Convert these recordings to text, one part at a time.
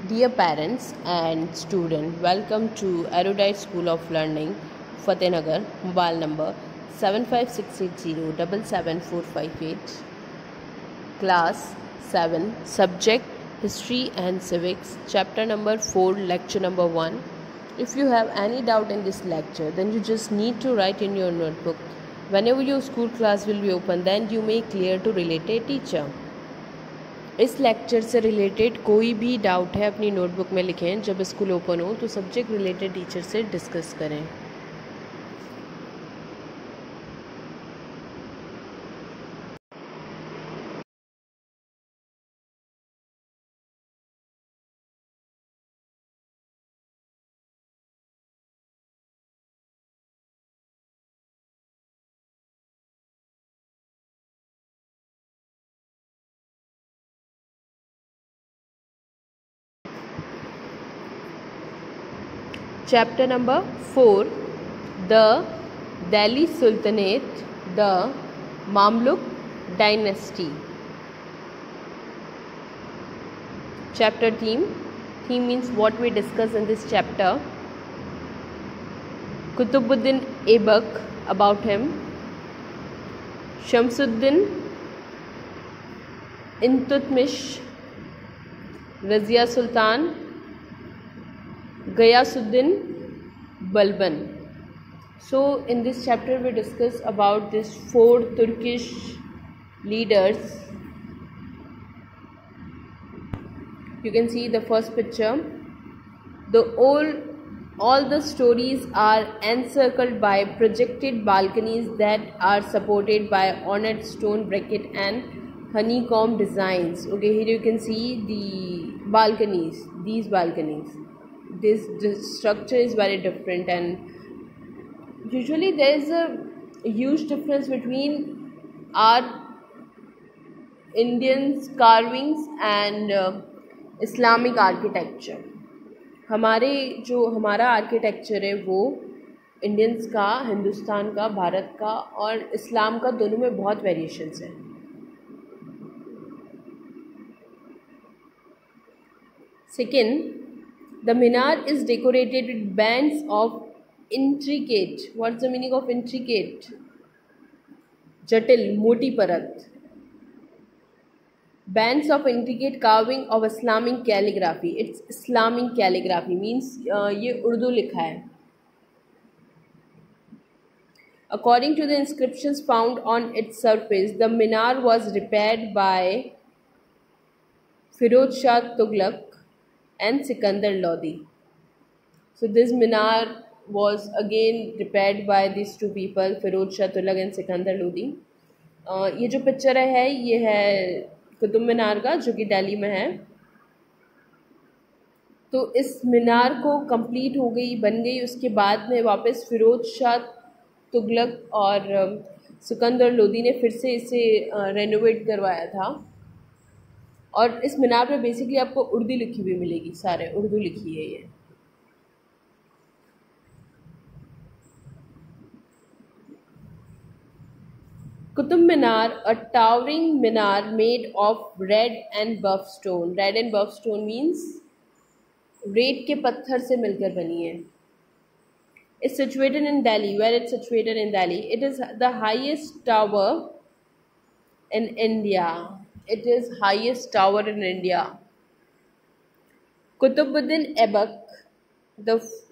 Dear parents and students, welcome to Erudite School of Learning, Fatehnagar, mobile number 75680 class 7, subject History and Civics, chapter number 4, lecture number 1. If you have any doubt in this lecture, then you just need to write in your notebook. Whenever your school class will be open, then you may clear to related teacher. इस lecture से related कोई भी doubt है अपनी notebook में लिखें। जब school open हो तो सब्जेक्ट रिलेटेड टीचर से डिस्कस करें। Chapter number 4, the Delhi Sultanate, the Mamluk dynasty. Chapter theme means what we discuss in this chapter. Qutbuddin Aibak, about him. Shamsuddin, Iltutmish, Razia Sultan, Ghiyasuddin Balban. So in this chapter we discuss about these 4 Turkish leaders. You can see the first picture. All the stories are encircled by projected balconies that are supported by ornate stone bracket and honeycomb designs. Okay, here you can see the balconies, these balconies. This structure is very different, and usually there is a huge difference between our Indians carvings and Islamic architecture. हमारा architecture है वो Indians का, हिंदुस्तान का, भारत का और इस्लाम का, दोनों में बहुत वेरिएशंस हैं. Second, the minar is decorated with bands of intricate. What's the meaning of intricate? Jatil, moti parat. Bands of intricate carving of Islamic calligraphy. It's Islamic calligraphy, means ये उर्दू लिखा है. According to the inscriptions found on its surface, the minar was repaired by Firoz Shah Tughlaq and Sikandar Lodi. So this minar was again repaired by these two people, Firoz Shah Tughlaq and Sikandar Lodi. ये जो picture है ये है कुतुब मीनार का, जो कि दिल्ली में है. तो इस मीनार को कंप्लीट हो गई, बन गई. उसके बाद में वापस फिरोज शाह तुगलक और सिकंदर लोदी ने फिर से इसे रेनोवेट करवाया था. और इस मीनार पे बेसिकली आपको उर्दू लिखी हुई मिलेगी, सारे उर्दू लिखी है ये. Qutub Minar, a towering minar made of red and buff stone. Red and buff stone means रेत के पत्थर से मिलकर बनी है. It's situated in Delhi. Where it's situated in Delhi? It is the highest tower in India. It is highest tower in India. Qutbuddin Aibak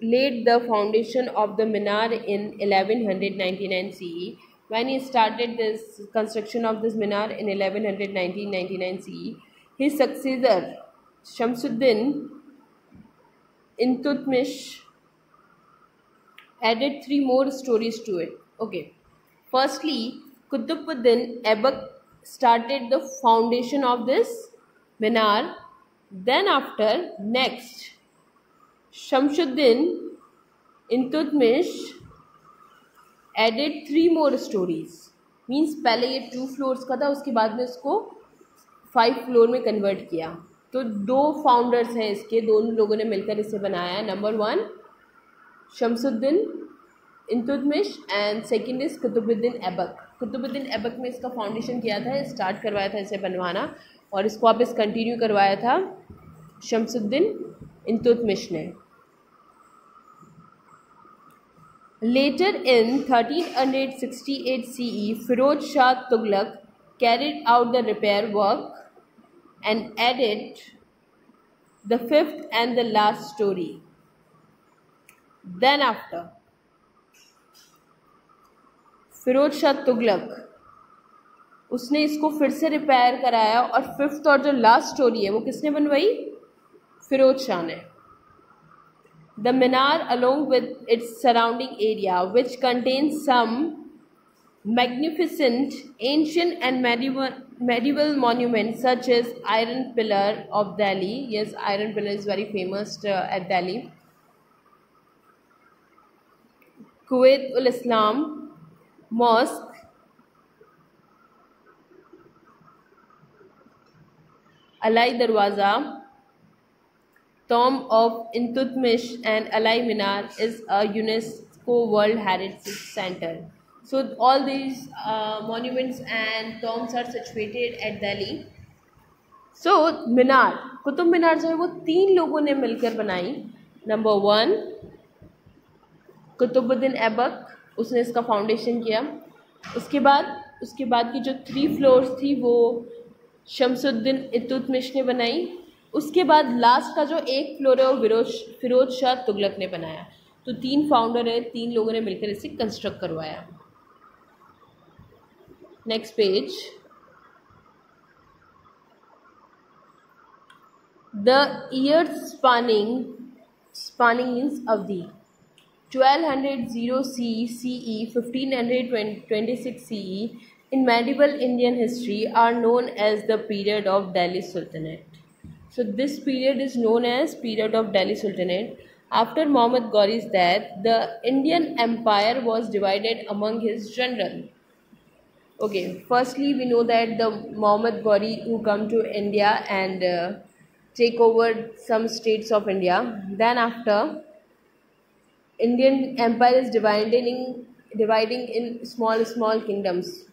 laid the foundation of the minar in 1199 CE. When he started this construction of this minar in 1199 CE, his successor Shamsuddin Iltutmish added 3 more stories to it. Okay, firstly, Qutbuddin Aibak started the foundation of this minar. Then after, next, Shamsuddin Iltutmish added 3 more stories. Means पहले ये 2 floors का था, उसके बाद में इसको 5 floor में convert किया. तो 2 फाउंडर्स हैं इसके, दोनों लोगों ने मिलकर इसे बनाया है. Number 1 Shamsuddin Iltutmish and second is Qutbuddin Aibak. Qutbuddin Aibak में इसका फाउंडेशन किया था, स्टार्ट करवाया था इसे बनवाना, और इसको वापस कंटिन्यू करवाया था शमसुद्दीन इल्तुतमिश ने। Later in 1368 CE, Firoz Shah Tughlaq carried out the repair work and added the fifth and the last story. Then after, Firoz Shah Tughlaq उसने इसको फिर से रिपेयर कराया और फिफ्थ और जो लास्ट स्टोरी है वो किसने बनवाई? फिरोज शाह ने। The minar, along with its surrounding area, which contains some magnificent ancient and medieval monuments such as Iron Pillar of Delhi. Yes, Iron Pillar is very famous at Delhi. Kuwait ul Islam Mosque, Alai Darwaza, Tomb of Iltutmish and Alai Minar is a UNESCO World Heritage Center. So all these monuments and tombs are situated at Delhi. So मीनार, कुतुब मीनार जो है वो 3 लोगों ने मिलकर बनाई। Number 1 Qutubuddin Aibak, उसने इसका foundation किया। उसके बाद की जो 3 फ्लोर्स थी वो शमसुद्दीन इल्तुतमिश ने बनाई। उसके बाद लास्ट का जो 1 फ्लोर है वो फिरोज शाह तुगलक ने बनाया। तो 3 फाउंडर है, 3 लोगों ने मिलकर इसे कंस्ट्रक्ट करवाया। Next page. The year spanning means अवधि 1200 CE, 1526 CE in medieval Indian history are known as the period of Delhi Sultanate. So this period is known as period of Delhi Sultanate. After Muhammad Ghori's death, the Indian Empire was divided among his generals. Okay, firstly we know that the Muhammad Ghori who come to India and take over some states of India. Then after, Indian Empire is dividing in small kingdoms.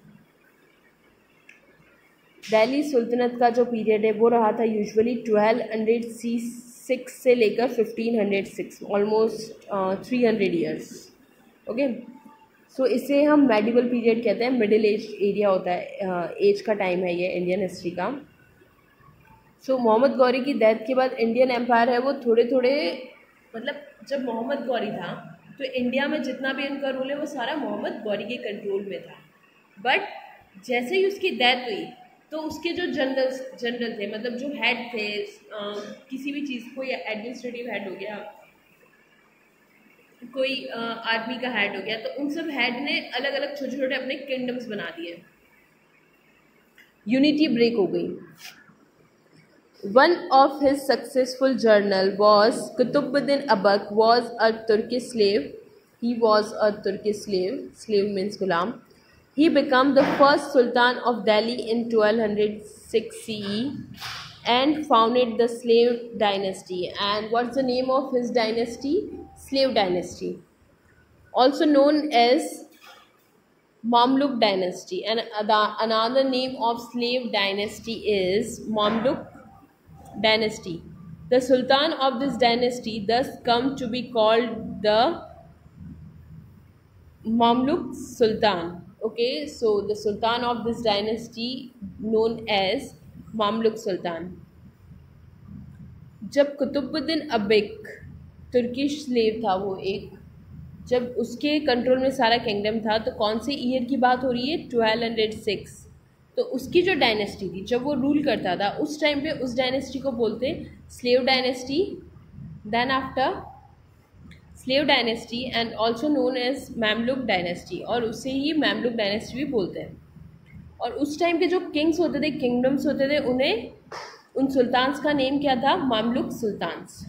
Delhi सुल्तनत का जो period है वो रहा था usually 1206 से लेकर 1506, almost 300 years. Okay, सो इसे हम मेडिवल पीरियड कहते हैं। मिडिल एज एरिया होता है, एज का टाइम है ये इंडियन हिस्ट्री का। सो मोहम्मद गौरी की डेथ के बाद इंडियन एम्पायर है वो थोड़े मतलब जब मोहम्मद गौरी था तो इंडिया में जितना भी उनका रूल है वो सारा मोहम्मद गौरी के कंट्रोल में था। बट जैसे ही उसकी डेथ हुई तो उसके जो जनरल थे, मतलब जो हेड थे किसी भी चीज़, कोई एडमिनिस्ट्रेटिव हेड हो गया, कोई आर्मी का हेड हो गया, तो उन सब हेड ने अलग अलग छोटे छोटे अपने किंगडम्स बना दिए। यूनिटी ब्रेक हो गई। One of his successful general was Qutbuddin Aibak was a Turkish slave. He was a Turkish slave means गुलाम। He became the first Sultan of Delhi in 1206 CE and founded the Slave dynasty. And what's the name of his dynasty? Slave dynasty, also known as Mamluk dynasty. And another name of slave dynasty is Mamluk dynasty. The Sultan of this dynasty thus come to be called the Mamluk Sultan. Okay, so the Sultan of this dynasty known as Mamluk Sultan. जब Qutubuddin Aibak Turkish slave था, वो एक, जब उसके control में सारा kingdom था, तो कौन से ईयर की बात हो रही है? 1206। तो उसकी जो डायनेस्टी थी, जब वो रूल करता था उस टाइम पे, उस डायनेस्टी को बोलते slave dynasty. Then after slave dynasty and also known as Mamluk dynasty, और उसे ही मैमलुक डायनेस्टी भी बोलते हैं। और उस टाइम के जो किंग्स होते थे, किंगडम्स होते थे, उन्हें उन सुल्तान्स का नेम क्या था? Mamluk sultans.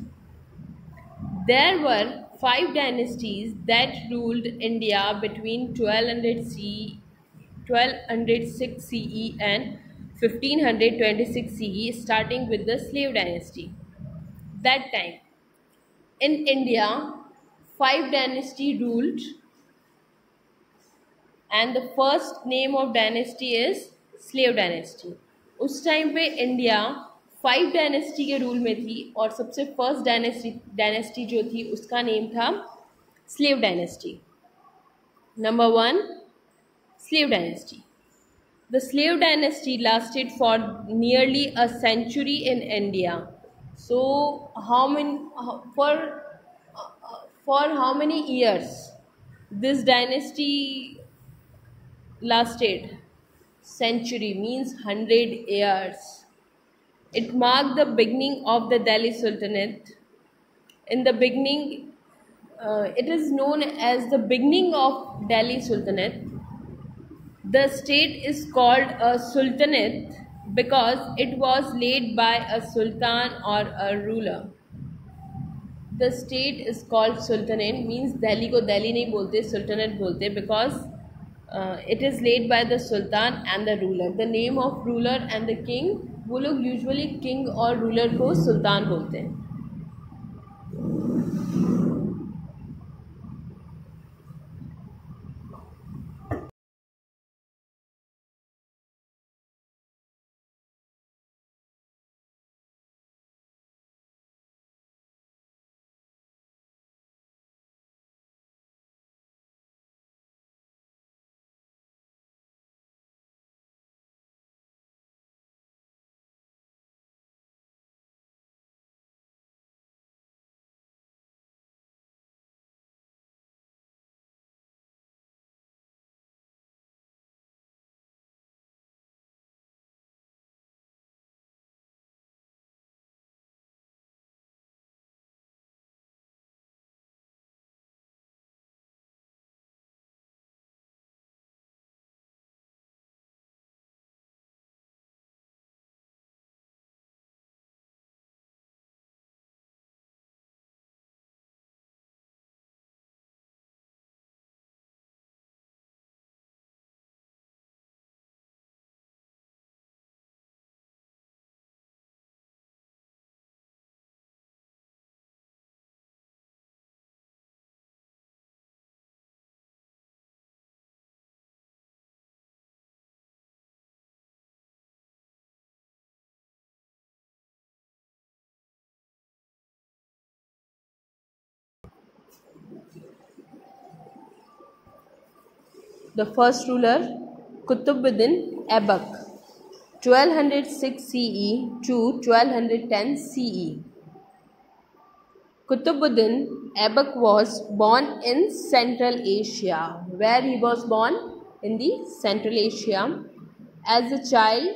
There were 5 dynasties that ruled India between 1206 CE and 1526 CE, starting with the slave dynasty. That time in India 5 dynasty ruled, and the first name of dynasty is slave dynasty. उस time पे India 5 dynasty के rule में थी और सबसे first dynasty जो थी उसका नेम था slave dynasty. Number 1, slave dynasty. The slave dynasty lasted for nearly a century in India. So, for how many years this dynasty lasted? Century means 100 years. It marked the beginning of the Delhi Sultanate. In the beginning, it is known as the beginning of Delhi Sultanate. The state is called a sultanate because it was led by a sultan or a ruler. The state is called sultanate means Delhi को Delhi नहीं बोलते, sultanate बोलते, because it is led by the sultan and the ruler. The name of ruler and the king, वो लोग usually king और ruler को sultan बोलते हैं. The first ruler, Qutbuddin Aibak, 1206 CE to 1210 CE. Qutbuddin Aibak was born in Central Asia. Where he was born? In the Central Asia. As a child,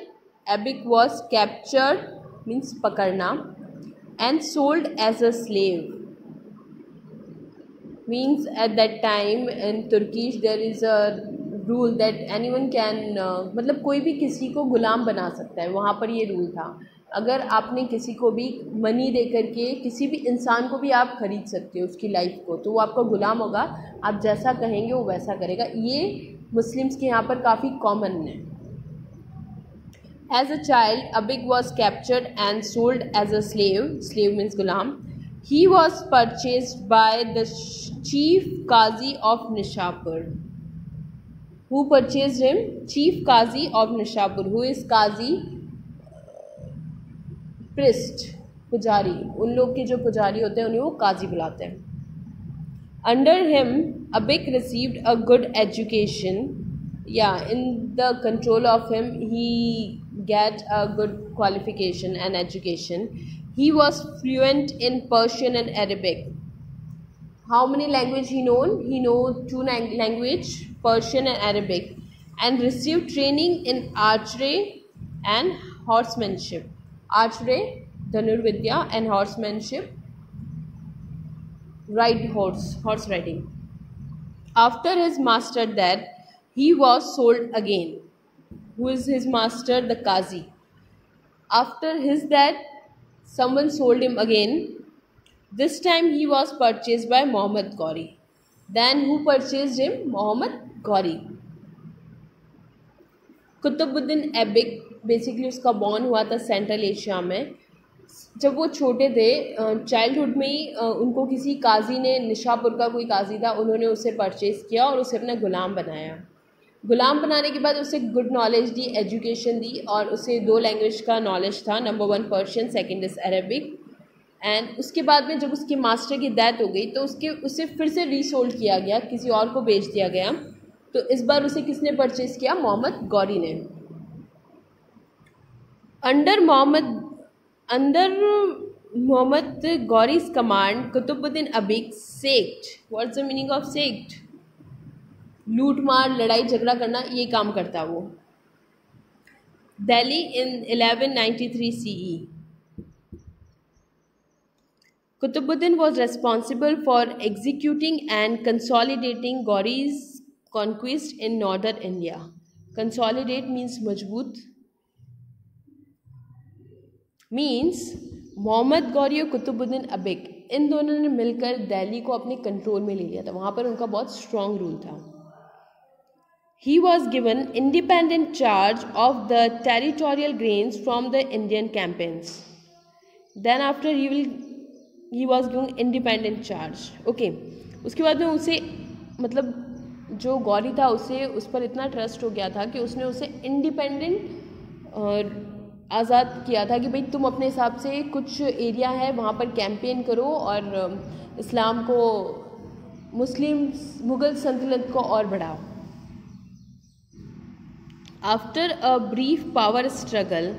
Aibak was captured, means pakarna, and sold as a slave. Means at that time in Turkish there is a rule that anyone can मतलब कोई भी किसी को गुलाम बना सकता है. वहाँ पर ये रूल था. अगर आपने किसी को भी मनी दे करके किसी भी इंसान को भी आप खरीद सकते हो उसकी लाइफ को, तो वो आपका गुलाम होगा. आप जैसा कहेंगे वो वैसा करेगा. ये मुस्लिम्स के यहाँ पर काफ़ी कॉमन है. As a child, Aibak was captured and sold as a slave. Slave means gulam. He was purchased by the chief Qazi of Nishapur. Who purchased him? Chief Qazi of Nishapur. Who is Qazi? Priest, पुजारी. उन लोग के जो पुजारी होते हैं उन्हें वो काजी बुलाते हैं. Under him, Aibak received a good education. Yeah, in the control of him, he get a good qualification and education. He was fluent in Persian and Arabic. How many languages he known? He knows 2 languages, Persian and Arabic, and received training in archery and horsemanship. Archery, Dhanurvidya, and horsemanship, ride horse riding. After his master death, he was sold again. Who is his master? The Qazi. After his death, someone sold him again. This time he was purchased by Muhammad Ghori. Then who purchased him? Muhammad Ghori. Qutbuddin Aibak basically उसका born हुआ था central Asia में. जब वो छोटे थे, childhood में ही उनको किसी काजी ने, निशापुर का कोई काजी था, उन्होंने उसे परचेज़ किया और उसे अपना गुलाम बनाया. गुलाम बनाने के बाद उसे गुड नॉलेज दी, एजुकेशन दी, और उसे 2 लैंग्वेज का नॉलेज था, number 1 Persian, second is Arabic. And उसके बाद में जब उसके मास्टर की डेथ हो गई तो उसे फिर से रीसोल्ड किया गया, किसी और को बेच दिया गया। तो इस बार उसे किसने परचेज किया? मोहम्मद गौरी ने। Under Mohammad Ghori's command, Qutbuddin Aibak sacked. What's the meaning of sacked? लूट मार, लड़ाई झगड़ा करना, ये काम करता वो। Delhi in 1193 CE. Qutbuddin was responsible for executing and consolidating Gauri's conquest in northern India. Consolidate means मजबूत, मीन्स मोहम्मद गौरी और कुतुबुद्दीन ऐबक इन दोनों ने मिलकर दिल्ली को अपने कंट्रोल में ले लिया था। वहाँ पर उनका बहुत स्ट्रॉन्ग रूल था। He was given independent charge of the territorial gains from the Indian campaigns. Then after he was given independent charge. Okay, उसके बाद में उसे मतलब जो गौरी था उसे उस पर इतना ट्रस्ट हो गया था कि उसने उसे इंडिपेंडेंट आज़ाद किया था कि भाई तुम अपने हिसाब से कुछ एरिया है वहाँ पर कैंपेन करो और इस्लाम को, मुग़ल सल्तनत को और बढ़ाओ। After a brief power struggle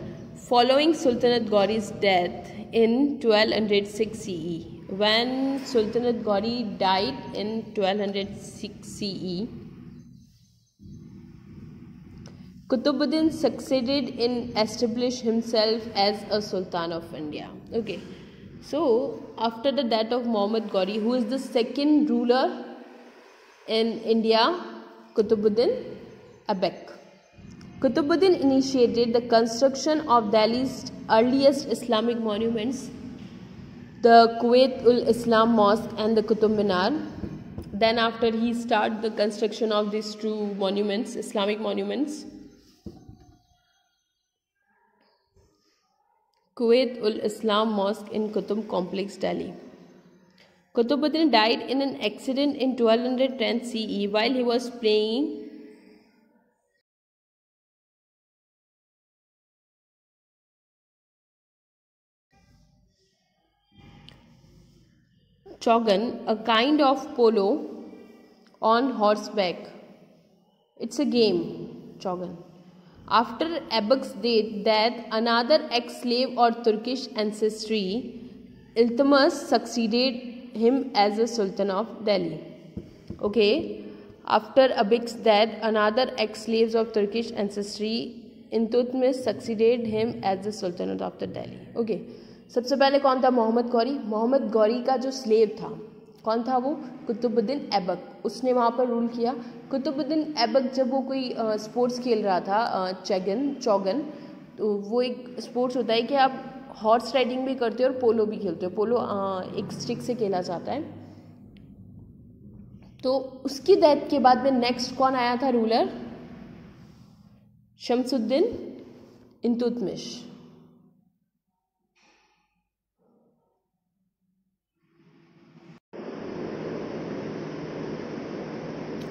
following sultanate Ghori's death in 1206 CE, when Sultanate Gauri died in 1206 CE, Qutbuddin succeeded in establish himself as a Sultan of India. Okay, so after the death of Muhammad Gauri, who is the second ruler in India? Qutbuddin Aibak. Qutbuddin initiated the construction of Delhi's earliest Islamic monuments, the Kuwait-ul-Islam Mosque and the Qutub Minar. Then after he started the construction of these two monuments, Islamic monuments, Kuwait-ul-Islam Mosque in Qutub Complex, Delhi. Qutbuddin died in an accident in 1210 CE while he was playing Chogan, a kind of polo on horseback. It's a game, Chogan. After Aibak's death, another ex-slave or Turkish ancestry, Iltutmish, succeeded him as the Sultan of Delhi. Okay, after Aibak's death, another ex-slave of Turkish ancestry, Iltutmish, succeeded him as the Sultan of the Delhi. Okay, सबसे पहले कौन था? मोहम्मद गौरी। मोहम्मद गौरी का जो slave था कौन था? वो कुतुबुद्दीन ऐबक। उसने वहाँ पर रूल किया। कुतुबुद्दीन ऐबक जब वो कोई स्पोर्ट्स खेल रहा था, चौगन, तो वो एक स्पोर्ट्स होता है कि आप हॉर्स राइडिंग भी करते हो और पोलो भी खेलते हो। पोलो एक स्टिक से खेला जाता है। तो उसकी डेथ के बाद में नेक्स्ट कौन आया था ruler? Shamsuddin Iltutmish.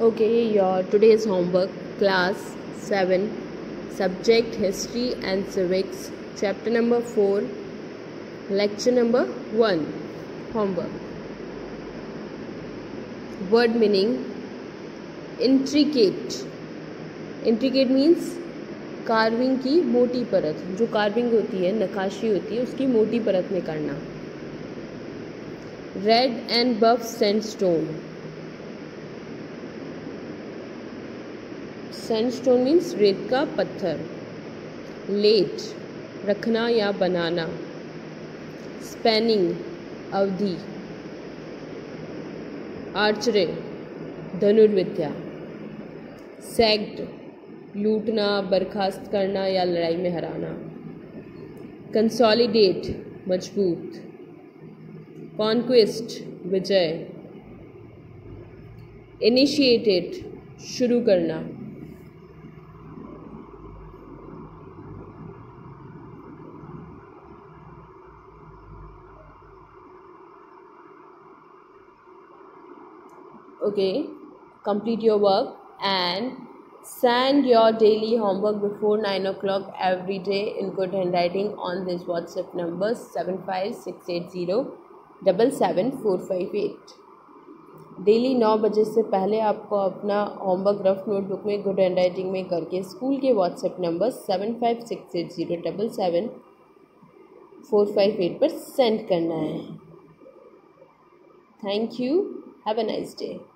Okay, your today's homework, class 7, subject history and civics, chapter number 4, lecture number 1. Homework. Word meaning: intricate. Intricate means carving की मोटी परत। जो कार्विंग होती है, नक्काशी होती है, उसकी मोटी परत में करना। Red and buff sandstone. Sandstone means रेत का पत्थर। लेट, रखना या बनाना। स्पैनिंग, अवधि। आर्चरी, धनुर्विद्या। सैक्ड, लूटना, बर्खास्त करना या लड़ाई में हराना। कंसोलिडेट, मजबूत। कॉन्क्वेस्ट, विजय। इनिशिएटेड, शुरू करना। Okay, complete your work and Send your daily homework before 9 o'clock every day in good handwriting on this WhatsApp number 75680777458। Daily 9 बजे से पहले आपको अपना होमवर्क रफ नोटबुक में गुड हैंडराइटिंग में करके स्कूल के व्हाट्सएप नंबर 7568077458 पर सेंड करना है। Thank you. Have a nice day.